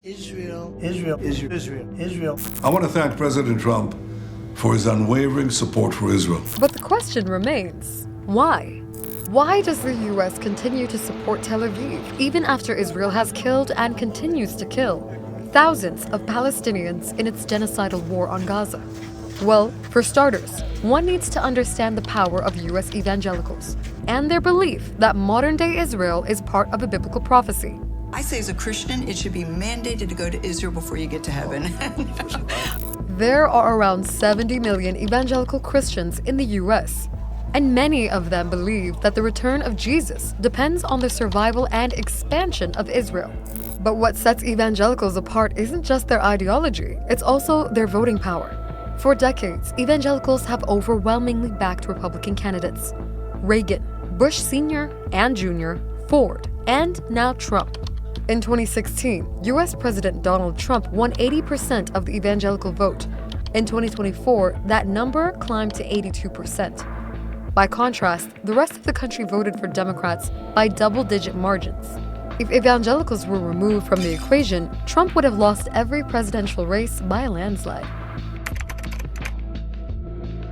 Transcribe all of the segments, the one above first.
Israel, Israel, Israel, Israel, Israel. I want to thank President Trump for his unwavering support for Israel. But the question remains, why? Why does the U.S. continue to support Tel Aviv, even after Israel has killed and continues to kill thousands of Palestinians in its genocidal war on Gaza? Well, for starters, one needs to understand the power of U.S. evangelicals and their belief that modern-day Israel is part of a biblical prophecy. I say as a Christian, it should be mandated to go to Israel before you get to heaven. There are around 70 million evangelical Christians in the U.S., and many of them believe that the return of Jesus depends on the survival and expansion of Israel. But what sets evangelicals apart isn't just their ideology, it's also their voting power. For decades, evangelicals have overwhelmingly backed Republican candidates: Reagan, Bush Sr. and Jr., Ford, and now Trump. In 2016, U.S. President Donald Trump won 80% of the evangelical vote. In 2024, that number climbed to 82%. By contrast, the rest of the country voted for Democrats by double-digit margins. If evangelicals were removed from the equation, Trump would have lost every presidential race by a landslide.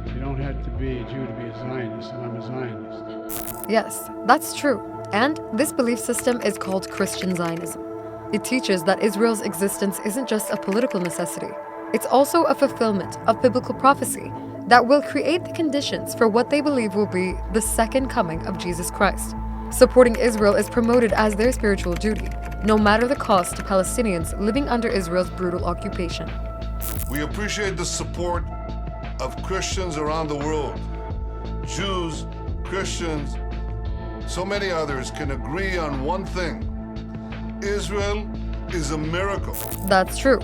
You don't have to be a Jew to be a Zionist, and I'm a Zionist. Yes, that's true. And this belief system is called Christian Zionism. It teaches that Israel's existence isn't just a political necessity. It's also a fulfillment of biblical prophecy that will create the conditions for what they believe will be the second coming of Jesus Christ. Supporting Israel is promoted as their spiritual duty, no matter the cost to Palestinians living under Israel's brutal occupation. We appreciate the support of Christians around the world. Jews, Christians, so many others can agree on one thing: Israel is a miracle. That's true.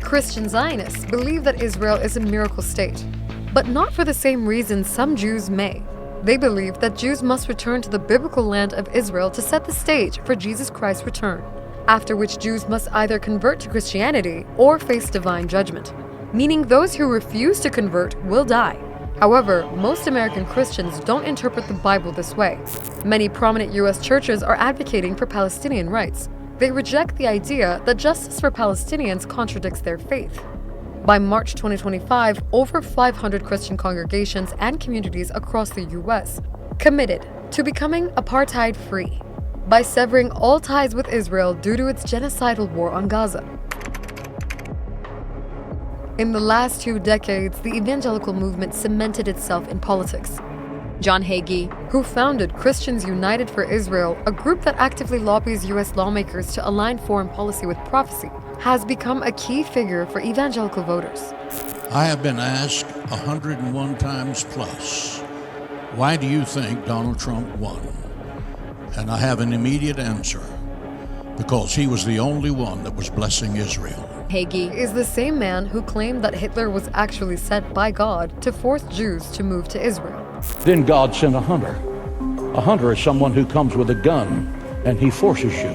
Christian Zionists believe that Israel is a miracle state, but not for the same reason some Jews may. They believe that Jews must return to the biblical land of Israel to set the stage for Jesus Christ's return, after which Jews must either convert to Christianity or face divine judgment, meaning those who refuse to convert will die. However, most American Christians don't interpret the Bible this way. Many prominent U.S. churches are advocating for Palestinian rights. They reject the idea that justice for Palestinians contradicts their faith. By March 2025, over 500 Christian congregations and communities across the U.S. committed to becoming apartheid-free by severing all ties with Israel due to its genocidal war on Gaza. In the last 2 decades, the evangelical movement cemented itself in politics. John Hagee, who founded Christians United for Israel, a group that actively lobbies U.S. lawmakers to align foreign policy with prophecy, has become a key figure for evangelical voters. I have been asked 101 times plus, why do you think Donald Trump won? And I have an immediate answer: because he was the only one that was blessing Israel. Hagee is the same man who claimed that Hitler was actually sent by God to force Jews to move to Israel. Then God sent a hunter. A hunter is someone who comes with a gun and he forces you.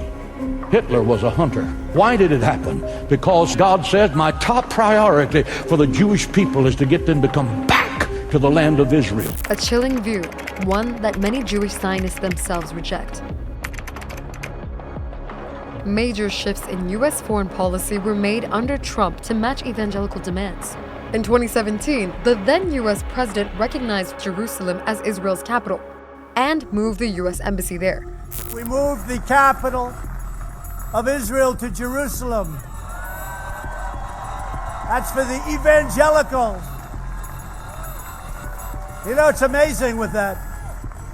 Hitler was a hunter. Why did it happen? Because God said, my top priority for the Jewish people is to get them to come back to the land of Israel. A chilling view, one that many Jewish Zionists themselves reject. Major shifts in U.S. foreign policy were made under Trump to match evangelical demands. In 2017, the then U.S. president recognized Jerusalem as Israel's capital and moved the U.S. embassy there. We moved the capital of Israel to Jerusalem. That's for the evangelicals. You know, it's amazing with that.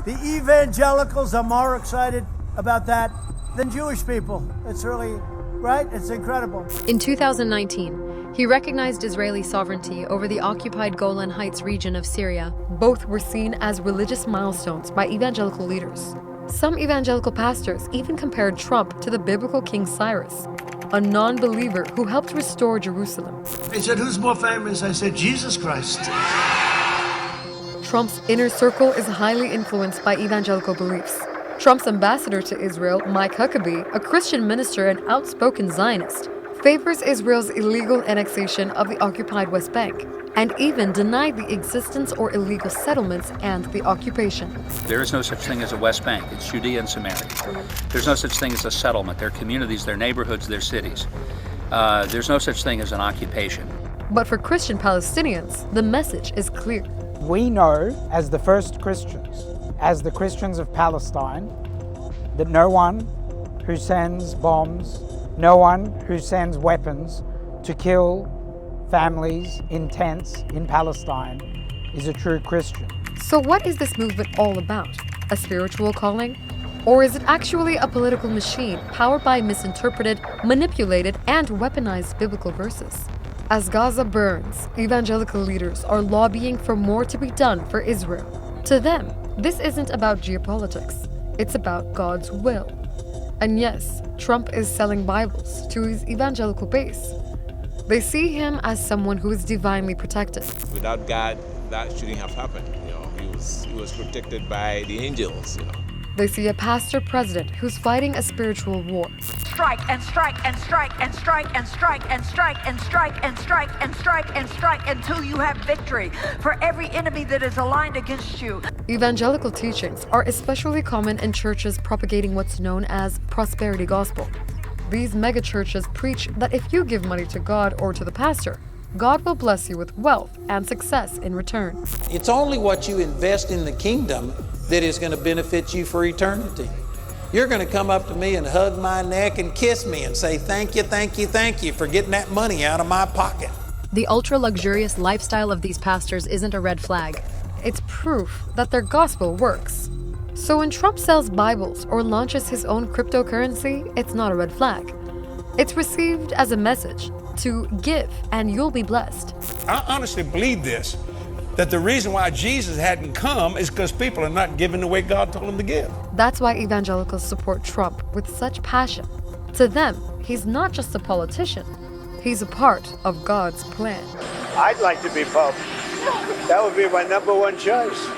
The evangelicals are more excited about that than Jewish people. It's really, right? It's incredible. In 2019, he recognized Israeli sovereignty over the occupied Golan Heights region of Syria. Both were seen as religious milestones by evangelical leaders. Some evangelical pastors even compared Trump to the biblical King Cyrus, a non-believer who helped restore Jerusalem. They said, who's more famous? I said, Jesus Christ. Trump's inner circle is highly influenced by evangelical beliefs. Trump's ambassador to Israel, Mike Huckabee, a Christian minister and outspoken Zionist, favors Israel's illegal annexation of the occupied West Bank and even denied the existence or illegal settlements and the occupation. There is no such thing as a West Bank. It's Judea and Samaria. There's no such thing as a settlement. They're communities, they're neighborhoods, they're cities. There's no such thing as an occupation. But for Christian Palestinians, the message is clear. We know, as the first Christians, as the Christians of Palestine, that no one who sends bombs, no one who sends weapons to kill families in tents in Palestine is a true Christian. So what is this movement all about? A spiritual calling? Or is it actually a political machine powered by misinterpreted, manipulated, and weaponized biblical verses? As Gaza burns, evangelical leaders are lobbying for more to be done for Israel. To them, this isn't about geopolitics. It's about God's will. And yes, Trump is selling Bibles to his evangelical base. They see him as someone who is divinely protected. Without God, that shouldn't have happened. He was protected by the angels. They see a pastor-president who's fighting a spiritual war. Strike and strike and strike and strike and strike and strike and strike and strike and strike and strike until you have victory for every enemy that is aligned against you. Evangelical teachings are especially common in churches propagating what's known as prosperity gospel. These megachurches preach that if you give money to God or to the pastor, God will bless you with wealth and success in return. It's only what you invest in the kingdom that is going to benefit you for eternity. You're going to come up to me and hug my neck and kiss me and say, thank you, thank you, thank you for getting that money out of my pocket. The ultra-luxurious lifestyle of these pastors isn't a red flag. It's proof that their gospel works. So when Trump sells Bibles or launches his own cryptocurrency, it's not a red flag. It's received as a message to give and you'll be blessed. I honestly believe this, that the reason why Jesus hadn't come is because people are not giving the way God told them to give. That's why evangelicals support Trump with such passion. To them, he's not just a politician, he's a part of God's plan. I'd like to be Pope. That would be my number one choice.